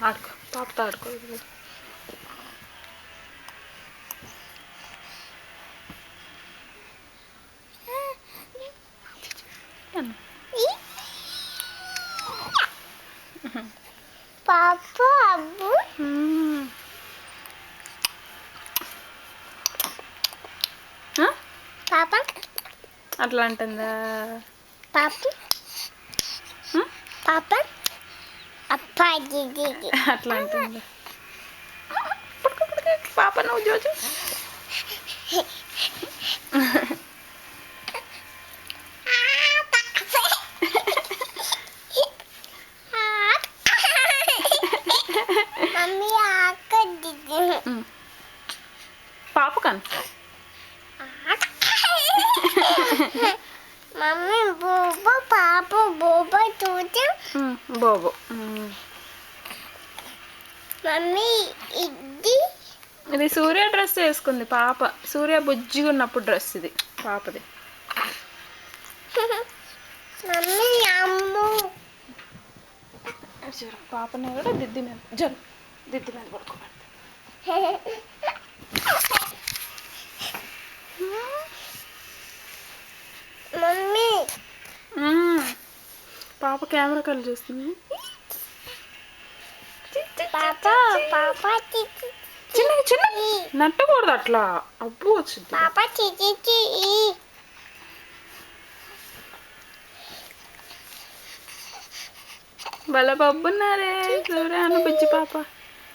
ఆడుకో పాపతో ఆడుకో. పాప అబ్బు పాప అట్లా అంటుందా పాప పాప అప్పా అట్లా అంటుందా పాప నువ్వు జోజు. మమ్మీ ఆకలి పాప కను మమ్మీ బోబో పాప బోబో చూచు బోబో. మమ్మీ ఇది సూర్య డ్రెస్ వేసుకుంది పాప. సూర్య బుజ్జిగా ఉన్నప్పుడు డ్రెస్ ఇది పాపది. మమ్మీ అమ్ము పాపని కూడా దిద్ది మీద దిద్ది మీద పడుకోబెడతా. మమ్మీ పాప కెమెరా కళ్ళు చూస్తుంది. పాప పాప చిన్న చిన్న నట్టకూడదు అట్లా, అబ్బు వచ్చింది. పాప చిచి బల బొబ్బున్నారే సూర్య అన్న పిచ్చి పాప.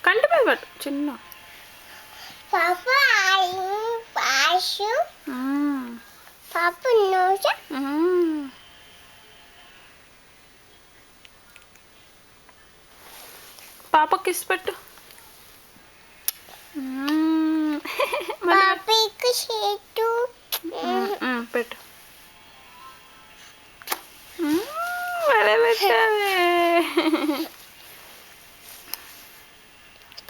కంటి మీద పట్టు చిన్న పాప పాషు పాప నోస పాప కిస్ పెట్టు. పాపకి చేతు పెట్టు. పెట్టావే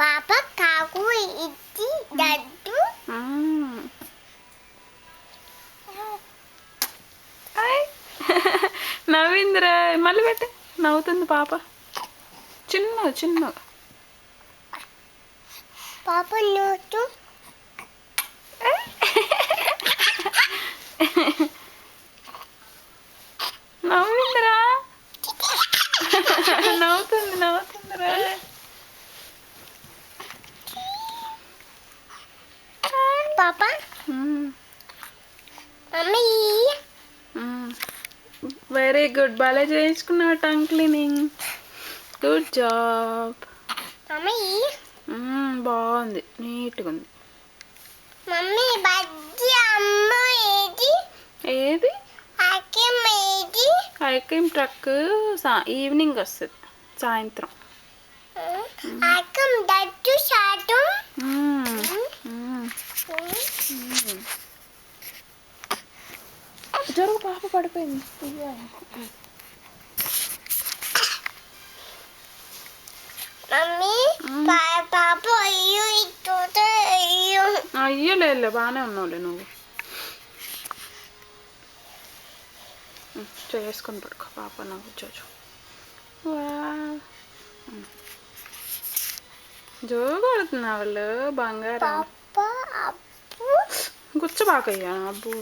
పాప కాకు ఇచ్చి దద్దు నవ్విందిరా. మళ్ళీ పెట్టు. నవ్వుతుంది పాప చిన్న చిన్న. పాప నోటు నవ్విందిరా. నవ్వుతుంది నవ్వుతుందిరా. పాప మమ్మీ వెరీ గుడ్. బాగా చేయించుకున్నావు tongue cleaning. Good job. Mummy బాగుంది నీట్గా ఉంది. మమ్మీ బజ్జి అమ్మ ఏది ఏది ఆకేం ఏది ఐస్ క్రీమ్ ట్రక్ ఈవినింగ్ వస్తుంది సాయంత్రం. ఆకేం దద్దు షాటు జరుగు పాప పడిపోయింది. మమ్మీ పాప అయ్యో ఇటు అయ్యో అయ్యో లేదు బాగానే ఉన్నావులే నువ్వు. చేసుకొని పడుకో పాప నాకు జోజు. జో కొడుతున్నా వాళ్ళు బంగారం. పాప అప్పు గుచ్చబాకయ్యా అబ్బు.